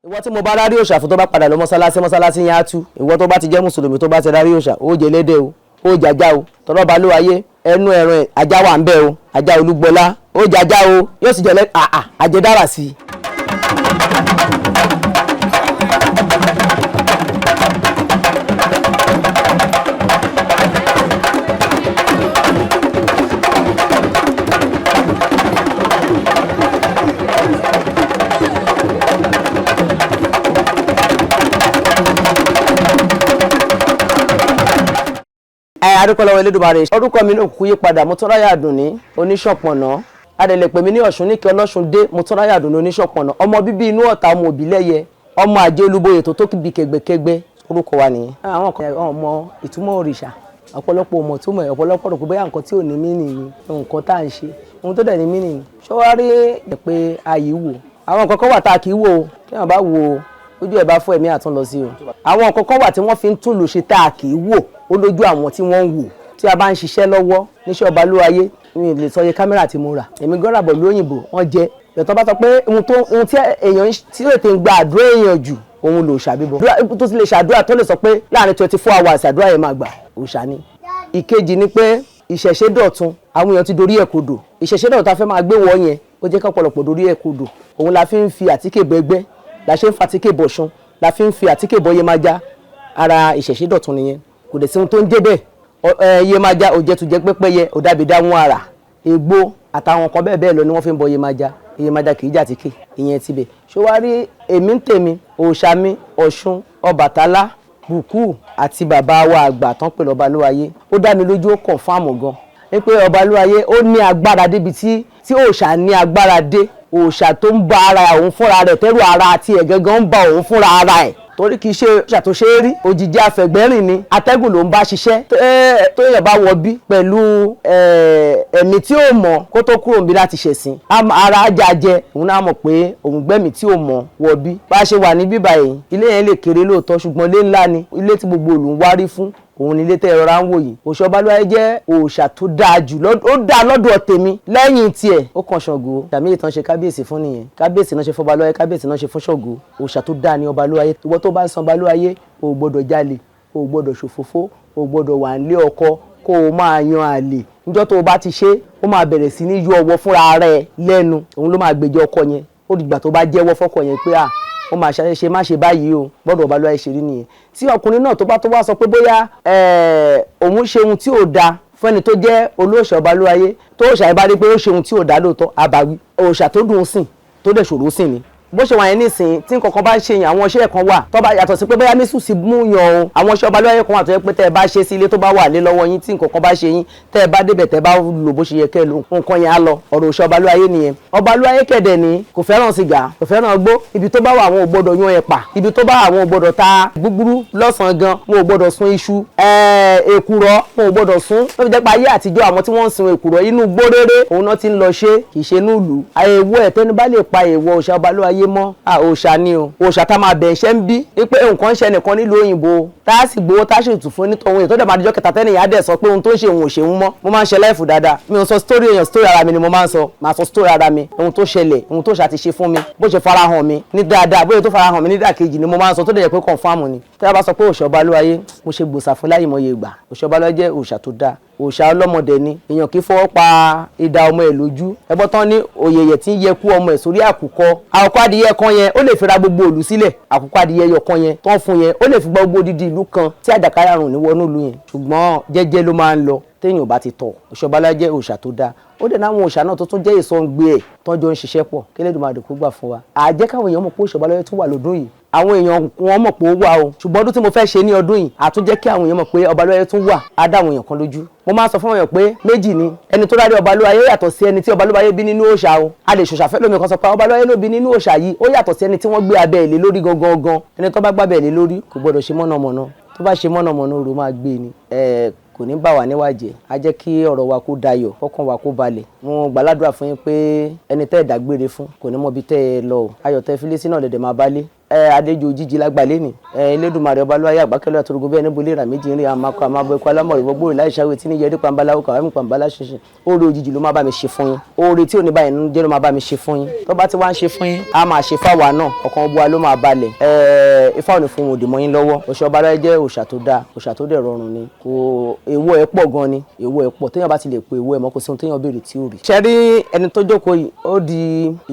ìwọ tí mo bá rárí òòṣà fún tó bá padà lọ mọ́sálásí yẹn á tú. ìwọ tó bá ti jẹ́ mùsùlùmí tó bá ti rárí òòṣà ó jẹ lédè o ó jàjà o tọrọ Obaluaye ẹnu ẹran ajá wà ń bẹ o ajá Olúgbọlá ó jàjà o yóò sì jẹ àjẹdára sí i. adúpẹ́lọ́wọ́ Elédùmarè orúkọ mi náà kú yí padà Motúnráyọ̀ Àdùnní oníṣọ̀pọ̀nà adẹ̀lẹ̀ pè mí ní Ọ̀ṣunnìkẹ́ Ọlọ́ṣundé Motúnráyọ̀ Àdùnní oníṣọ̀pọ̀nà ọmọ bíbí inú Ọ̀tà ọmọ Òbílẹ́yẹ ọmọ àjẹ́ Olúbóyè tó tó bí kẹgbẹ́kẹgbẹ́ orúkọ wa nìyẹn. àwọn kan ọmọ ìtumọ̀ òrìṣà ọ̀pọ̀lọpọ̀ ọmọ túmọ̀ ẹ̀ ọ̀pọ̀lọpọ̀ rò pé bóyá nǹkan tí ò ní mínì ni nǹkan tá à ń ṣe ohun tó dẹ̀ ní mínì ni ṣọ́wárí ẹ̀ pé ayé wò àwọn nǹkan kan wà tá a kì í wò kí wọ́n bá wò ojú ẹ̀ bá fọ́ ẹ̀mí àtún lọ sí o àwọn nǹkan kan wà tí wọ́n fi ń tún lò ṣe tá a kì í wò ó lójú àwọn tí wọ́n ń wò tí a bá ń ṣiṣẹ́ lọ́wọ́ níṣẹ́ Obaluaye mi lè sọ iye kámẹ́rà tí mo rà èmi gan ràbọ̀ lóyìnbó wọ́n jẹ́ ìyẹ̀tọ́ bá sọ pé ohun tí èèyàn tí ó ti ń gba àdúrà èèyàn jù òun lò ṣàbíbọ̀ tó ti lè ṣàdúrà tó lè sọ pé láàrin 24 hours àdúrà yẹn máa gbà òòṣà ni. ìkejì ni pé ìṣẹ̀ṣe dọ̀tun àwọn èèyàn ti dorí ẹ̀ kodò ìṣẹ̀ṣe dọ̀tun tá a fẹ́ máa gbé wọ́ yẹn ó jẹ́ kọ́pọ̀lọpọ̀ dorí ẹ̀ kodò òun la fi ń fi àtíkè bẹ́gbẹ́ la ṣe ń fa àtíkè bọ̀ṣun la fi ń fi àtíkè bọ́ Yemọja ara ìṣẹ̀ṣe dọ̀tun nìyẹn kò dẹ̀ sí ohun tó ń jẹ́ bẹ́ẹ̀ Yemọja òjẹtùjẹ pẹ́pẹ́yẹ òdàbídá wọn ara ègbó àtàwọn kan bẹ́ẹ̀ bẹ́ẹ̀ lọ ni wọ́n fi ń bọ Yemọja kì í jà tíkè ìyẹn tibẹ̀ ṣó wá rí èmi ń tèmi òòṣà mi Ọ̀ṣun Ọbàtálá Bùkú àti bàbá wa àgbà tán pè Obaluaye ó dá mi lójú ó kàn fáàmù gan ní pé Obaluaye ó ní agbára débi tí òòṣà ní agbára dé òòṣà tó ń bá ara òun fúnra rẹ̀ tẹ́rù ara àti ẹ̀gẹ́gán ń bá òun fúnra ara ẹ̀ torí kì í ṣe ṣàtúnṣe rí òjìji afẹ̀gbẹ́rìn ni atẹ́gùn ló ń bá ṣiṣẹ́ tó yẹ bá wọ bí pẹ̀lú ẹ̀mí tí ó mọ̀ kó tó kúrò níbi láti ṣẹ̀sìn ara ajá jẹ òun náà mọ̀ pé òun gbẹ́mí tí ó mọ̀ wọ bí bá ṣe wà ní bíbá yìí ilé yẹn lè kéré lóòótọ́ ṣùgbọ́n ilé ńlá ni ilé tí gbogbo olù ń wárí fún òun nílé tẹ́ ẹ̀rọ ń wò yìí òòṣà Obaluaye jẹ́ òòṣà tó dáa jù ó dáa lọ́dọ̀ tèmi lẹ́yìn tiẹ̀ ó kàn Ṣàngó tàbí ìtàn ṣe kábíyèsí fún nìyẹn kábíyèsí náà ṣe fún Obaluaye kábíyèsí náà ṣe fún Ṣàngó òòṣà tó dáa ní Obaluaye ìwọ tó bá ń san Obaluaye o gbọ́dọ̀ jalè o gbọ́dọ̀ ṣòfófó o gbọ́dọ̀ wà nílé ọkọ kó o máa yan àlè níjọ́ tó o bá ti ṣe ó máa bẹ̀rẹ̀ sí ní yọ ọwọ́ fúnra rẹ̀ lẹ́nu òun ló máa gbèjọ ọkọ yẹn ó dìgbà tó bá jẹ́wọ́ fọ́kọ yẹn pé ó máa ṣe má ṣe báyìí o gbọ́dọ̀ Obaluaye ṣe rí nìyẹn tí ọkùnrin náà tó bá wá sọ pé bóyá òun ṣe ohun tí ò da fún ẹni tó jẹ́ olóòṣà Obaluaye tó òòṣà yẹn bá rí pé ó ṣe ohun tí ò da lóòótọ́ àbáwí òòṣà tó dùn sìn tó dẹ̀ ṣòro sìn ni bó ṣe wà yẹn nísìnyí tí nǹkan kan bá ṣe yàn àwọn iṣẹ́ kan wà tó bá yàtọ̀ sí pé bóyá mísù sí mú yàn o àwọn iṣẹ́ Obaluaye kan wà tó yẹ pé tẹ́ ẹ bá ṣe sí ilé tó bá wà lé lọ́wọ́ yín tí nǹkan kan bá ṣe yín tẹ́ ẹ bá débẹ̀ tẹ́ ẹ bá lò bó ṣe yẹ kẹ́ ẹ lò nǹkan yẹn á lọ ọ̀rọ̀ òṣà Obaluaye nìyẹn Obaluaye kẹ̀dẹ̀ ni kò fẹ́ràn sìgá kò fẹ́ràn gbó ibi tó bá wà àwọn ò gbọ́dọ̀ yan ẹ̀pà ibi tó bá àwọn ò gbọ́dọ̀ ta gbúgbúrú lọ́sàn-án gan wọn ò gbọ́dọ̀ sun iṣu èkùrọ́ wọn ò gbọ́dọ̀ sun ló fi jẹ́ pé ayé àtijọ́ àwọn tí wọ́n ń sun èkùrọ́ inú gbóréré òun náà ti ń lọ ṣe kì í ṣe núùlù àyẹ̀wò ẹ̀ tẹ́ni bá lè pa èèwọ̀ òṣà Obaluaye mọ́ òòṣà ni o òòṣà tá máa bẹ̀ ṣẹ́ ń bí wípé nǹkan ṣe nìkan nílùú òyìnbó tá a sì gbowó tá a sì tù fún nítorí èyí tó dẹ̀ máa dijọ́ kẹta tẹ́nìyàn á dẹ̀ sọ pé ohun tó ń ṣe òun ò ṣeun mọ́ mo máa ń ṣe láìfù dáadáa mi ò sọ story èèyàn story ara mi ni mo máa ń sọ máa sọ story ara mi ohun tó ṣẹlẹ̀ ohun tó ṣàti ṣe fún mi bó ṣe farahàn mi ní dáadáa bóyá tó farahàn mi ní dàkejì ni mo máa ń sọ tó dẹ̀ yẹ pé confirm ni tí a bá sọ pé òòṣà Obaluaye mo ṣe gbòòsà fún láyé mọ́ iye gbà òòṣà Obaluaye jẹ́ òòṣà tó dáa òòṣà ọlọ́mọdé ni èèyàn kì í fọwọ́ pa idà ọmọ ẹ̀ lójú ẹgbọ́n tán ní òyèyè tí ń yẹ kú ọmọ ẹ̀ sórí àkùkọ àkùkọ adìyẹ kan yẹn ó lè fi ra gbogbo òlù sílẹ̀ àkùkọ adìyẹ yọ kan yẹn tán fún yẹn ó lè fi gba gbogbo odidi ìlú kan tí àjàkáyà àrùn ní wọnú ìlú yẹn ṣùgbọ́n jẹ́jẹ́ ló máa ń lọ téèyàn ò bá ti tọ̀ òòṣà Obaluaye jẹ́ òòṣà tó dáa ó dẹ̀ náwọn òòṣà náà tó tún jẹ́ ìsọ̀ǹgbẹ ẹ̀ tọ́jọ́ ń ṣiṣẹ́ pọ̀ kí Elédùmarè kó gbà fún wa àjẹ́ káwọn èèyàn mọ̀ pé òòṣà Obaluaye tún wà lọ́dún yìí àwọn èèyàn wọn mọ̀ pé ó wà o ṣùgbọ́n ọdún tí mo fẹ́ ṣe ní ọdún yìí àtúnjẹ́ kí àwọn èèyàn mọ̀ pé Obaluaye tún wà á dá àwọn èèyàn kan lójú mo máa sọ fún àwọn èèyàn pé méjì ni ẹni tó rárí Obaluaye yàtọ̀ sí ẹni tí Obaluaye bí nínú òòṣà o a lè ṣòṣà fẹ́ lómi kan sọ pé Obaluaye ló bí nínú òòṣà yìí ó yàtọ̀ sí ẹni tí wọ́n gbé abẹ́ ilé lórí gangan ẹni tó bá gbábẹ́ ilé lórí kò gbọdọ̀ ṣe mọ̀nàmọ́ná tó bá ṣe mọ̀nàmọ́ná òru máa gbé ni kò ní bà wá níwájẹ́ á jẹ́ kí ọ̀rọ̀ wa kó dayọ̀ kọ́kàn wa kó balẹ̀ mo gbàládùra fún yín pé ẹni tẹ́ ẹ̀ dágbére fún kò ní mọ ibi tẹ́ ẹ lọ ayọ̀ tẹ́ fi lé sí náà lẹ́dẹ̀ máa bá lé adéjò òjijì lágbàlẹ́ ni Elédùmarè Ọbaluaye àgbákẹ́lẹ́ àtòrògùn bẹ́ẹ̀ níbo lè rà méjì ń rí àmàkọ àmàbọ̀ ẹ̀kọ́ alámọ̀rẹ́ gbogbo rẹ̀ láìsàwé tí ní yẹrí pàmbáláwò kàwámì pàmbálá ṣinṣin oore òjijì ló máa bá mi ṣe fún yín oore tí ò ní báyìí nínú jẹ́ ló máa bá mi ṣe fún yín tó bá ti wá ń ṣe fún yín a máa ṣe fáwa náà ọkàn gbogbo wa ló máa balẹ̀ ifá ò ní fún òdì mọ́ yín lọ́wọ́ Òrìṣà Ọbaluaye jẹ́ òòṣà tó dáa òòṣà tó dẹ̀ rọrùn ni kò èèwọ̀ ẹ̀ pọ̀ gan ni èèwọ̀ ẹ̀ pọ̀ téèyàn bá ti lè pe èèwọ̀ ẹ̀ mọ́ kò sí ohun téèyàn béèrè tí ò rí. ṣe rí ẹni tó jókòó yìí ó di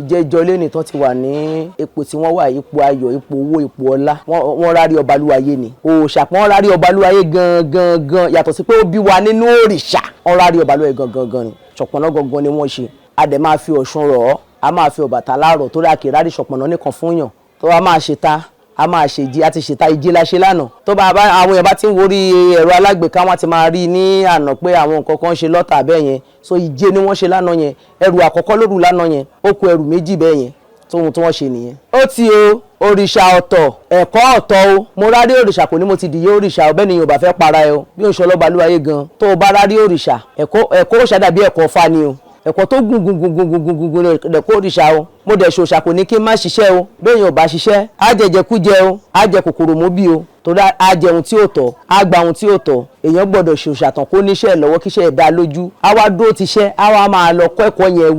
ìjẹ́jọ́ lẹ́nìí tán ti wà ní ipò tí wọ́n wà ipò ayọ̀ ipò owó ipò ọlá wọ́n rárí Ọbaluaye ni òòṣà pọ́n rárí Ọbaluaye gangan yàtọ̀ sí pé ó bí wa nínú òrìṣà wọ́n rárí Ọbaluaye gangan ni ṣọ̀pọ̀nà gangan ni wọ́n ṣe a dẹ̀ máa fi Ọ̀ṣun rọ̀ ọ́ a máa fi Ọbàtálá rọ̀ torí a kì í rárí ṣọ̀pọ̀nà nìkan fún yàn tó a máa ṣe ta a máa ṣe ìjì àti ṣètà ìjì la ṣe lánàá tó bá àwọn èèyàn bá ti ń worí ẹ̀rọ alágbèéká wọn ti máa rí ní àná pé àwọn nǹkan kan ṣe lọ́tà bẹ́ẹ̀ yẹn so ìjì ni wọ́n ṣe lánàá yẹn ẹrù àkọ́kọ́ lóru lánàá yẹn ó kù ẹrù méjì bẹ́ẹ̀ yẹn tóhun tí wọ́n ṣe nìyẹn. ó ti o òrìṣà ọ̀tọ̀ ẹ̀kọ́ ọ̀tọ̀ o mo rárí òrìṣà kò ní mo ti dìye òrìṣà ọbẹ̀ ni Yorùbá fẹ́ para ẹ o bí òṣèlú Ọbaluaye gan tó o bá rárí òrìṣà ẹ̀kọ́ òrìṣà dàbí ẹ̀kọ́ Ifá ni o ẹ̀kọ́ tó gùn lẹ̀kọ́ òrìṣà o mo dẹ̀ ṣòṣà kò ní kí n má ṣiṣẹ́ o béèyàn ò bá ṣiṣẹ́ á jẹjẹkújẹ o á jẹ kòkòrò móbì o torí á jẹ ohun tí ò tọ́ á gba ohun tí ò tọ́ èèyàn gbọ́dọ̀ ṣòṣà tán kó níṣẹ́ lọ́wọ́ kíṣẹ́ dá lójú á wá dúró ti ṣẹ́ á wá máa lọ kọ́ ẹ̀kọ́ yẹn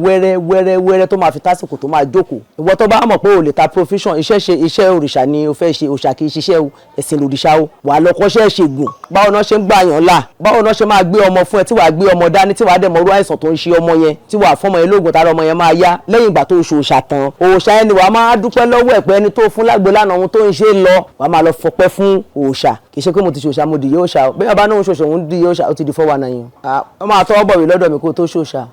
wẹ́rẹ́ tó máa fi tásìkò tó máa jókòó ìwọ tó bá mọ̀ pé o lè ta profession iṣẹ́ òrìṣà ni o fẹ́ ṣe òrìṣà kì í ṣiṣẹ́ o ẹ̀sìn lòrìṣà o wà á lọ kọ́ṣẹ́ ṣègùn báwo náà ṣe ń gbà yàn là báwo náà ṣe máa gbé ọmọ fún ẹ tí wàá gbé ọmọ dání tí wàá dẹ̀ mọ̀rú àìsàn tó ń ṣe ọmọ yẹn tí wàá fọmọ yẹn lóògùn tára ọmọ yẹn máa yá lẹ́yìn ìgbà tó ṣòṣà tán òòṣà ẹni wàá máa dúpẹ́ lọ́wọ́ ẹ̀ pé ẹni tó fún lágbo lánàá ohun tó ń ṣe lọ wàá máa lọ fọpẹ́ fún òòṣà kì í ṣe pé mo ti ṣòṣà mo dìye òòṣà bí wọn bá náà ń ṣòṣà òun dìye òòṣà ó ti di 419 wọ́n máa tọwọ́ bọ̀wé lọ́dọ̀ mi kó tó ṣòṣà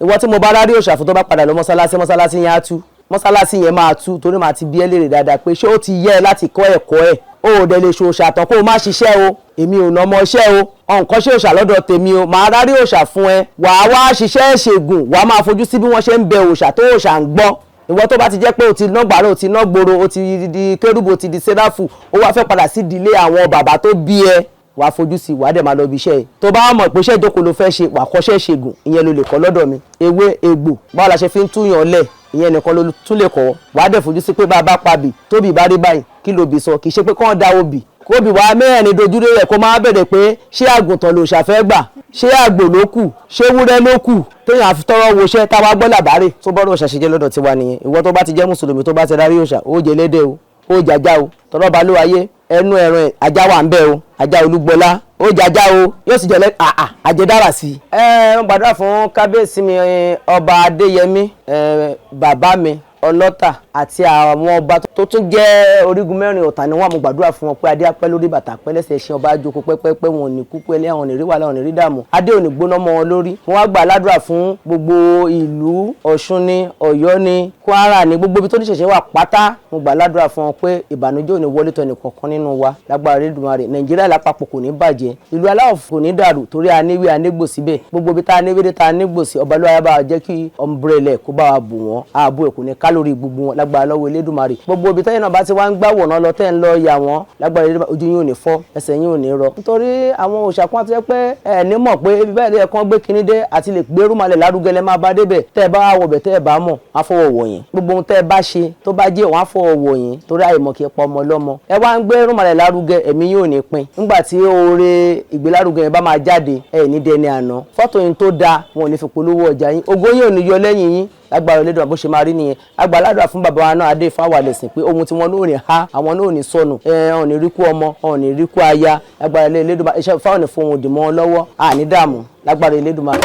ìwọ tí mo bá rárí òòṣà fún tó bá padà lọ mọ́sálásí yẹn á tú mọ́sálásí yẹn máa tú torí màá ti bí ẹ léèrè dáadáa pé ṣé ó ti yẹ ẹ láti kọ́ ẹ̀kọ́ ẹ̀ ó dẹ̀ lè ṣòṣà tán kó o má ṣiṣẹ́ o èmi ò nà ọmọ iṣẹ́ o nǹkan ṣe òòṣà lọ́dọ̀ tèmi o màá rárí òòṣà fún ẹ wàá wá ṣiṣẹ́ ṣègùn wàá máa fojú sí bí wọ́n ṣe ń bẹ òòṣà tó òòṣà ń gbọ́ ìwọ tó bá ti jẹ́ pé o ti ná gbàrà o ti ná gbòòrò o ti di kérúbù o ti di sẹ́ráfù ó wá fẹ́ padà sí ìdílé àwọn bàbá tó bí ẹ wàá fojú sí wàá dẹ̀ máa lọ bí iṣẹ́ ẹ̀ tó bá mọ̀ pé iṣẹ́ ìjókòó ló fẹ́ ṣe wàá kọ́ṣẹ́ ṣègùn ìyẹn ló lè kọ́ lọ́dọ̀ mi ewé egbò báwo la ṣe fi ń túyàn lẹ̀ ìyẹn nìkan ló tún lè kọ́ wàá dẹ̀ fojú sí pé bá a bá pabì tóbi bá rí báyìí kí ló bì sọ kì í ṣe pé kán da obì kóbì wàá mẹ́rin dojúdé rẹ̀ kó máa bẹ̀rẹ̀ pé ṣé àgùntàn ló ṣàfẹ́ gbà ṣé àgbò ló kù ṣé wúrẹ́ ló kù téèyàn àfi tọrọ woṣẹ́ táwa gbọ́ làbárè tó bọ́dọ̀ ṣàṣejẹ́ lọ́dọ̀ tiwa nìyẹn ìwọ tó bá ti jẹ́ mùsùlùmí tó bá ti rárí òòṣà ó jẹ lédè o ó jàjà o tọrọ Ọbaluaye ẹnu ẹran ajá wà ń bẹ o ajá Olúgbọlá ó jàjà o yóò sì jẹlẹ àjẹdára sí i. ń gbàdúrà fún kábíyèsí mi ọba Adéyẹmí bàbá mi ọlọ́tà àti àwọn ọba tó tún jẹ́ orígun mẹ́rin ọ̀tà ni wọ́n mú gbàdúrà fún wọn pé adé apẹ́ lórí bàtà pẹ́ lẹ́sẹ̀ ẹṣin ọba àjòkó pẹ́pẹ́pẹ́ wọn ò ní kú pẹ́lẹ́ àwọn ò ní rí wàhálà wọn ò ní rí dààmú adé ò ní gbóná mọ́ wọn lórí wọn wá gbà ládùúrà fún gbogbo ìlú Ọ̀ṣun ni Ọ̀yọ́ ni Kwara ni gbogbo ibi tó ní ṣẹ̀ṣẹ̀ wà pátá mo gbà ládùúrà fún wọn pé ìbànújẹ́ ò ní wọlé tọ̀ nìkankan nínú wa lágbára Elédùmarè Nàìjíríà lápapọ̀ kò ní bàjẹ́ ìlú aláwọ̀ kò ní dàrú torí aníwé anígbò síbẹ̀ gbogbo ibi tá a níwé tá a nígbò sí Ọbaluaye bá wa jẹ́ kí ọmbrẹ́lẹ̀ kó bá wa bù wọ́n ààbò ẹ̀ kò ní kálórì gbogbo wọn lágbára lọ́wọ́ Elédùmarè gbogbo ibi tẹ́yìn náà bá ti wá ń gbá wọ̀nà lọ tẹ́ ń lọ yà wọ́n lágbára Elédùmarè ojú yín ò ní fọ́ ẹsẹ̀ yín ò ní rọ nítorí àwọn òòṣà kan tó yẹ pé ẹ ní mọ̀ pé ibi báyìí kan gbé kinní dé àti lè gbé rúmalẹ̀ lárugẹ lẹ́ máa bá débẹ̀ tẹ́ ẹ bá wọ̀ bẹ̀ tẹ́ ẹ bá mọ̀ á fọwọ́ wọ̀ yín gbogbo ohun tẹ́ ẹ bá ṣe tó bá jẹ́ wọ́n á fọwọ́ wọ̀ yín torí àìmọ̀ kí ẹ pa ọmọ lọ́mọ ẹ wá ń gbé rúmalẹ̀ lárugẹ ẹ̀mí yín ò ní pin nígbà tí oore ìgbélárugẹ yẹn bá máa jáde ẹ ní dẹni àná fọ́tò yín tó dáa wọn ò ní fi polówó ọjà yín ògo yín ò ní yọ lẹ́yìn yín lágbára Elédùmarè bó ṣe máa rí nìyẹn agbáládùn fún bàbá wa náà adé ìfáwà lẹ̀sìn pé ohun tí wọn náà ò ní há àwọn náà ò ní sọnù ò ní rí kú ọmọ ò ní rí kú aya lágbára Elédùmarè iṣẹ́ fáwọn ní fún ohun òdì mọ́ wọn lọ́wọ́ àní dààmú lágbára Elédùmarè.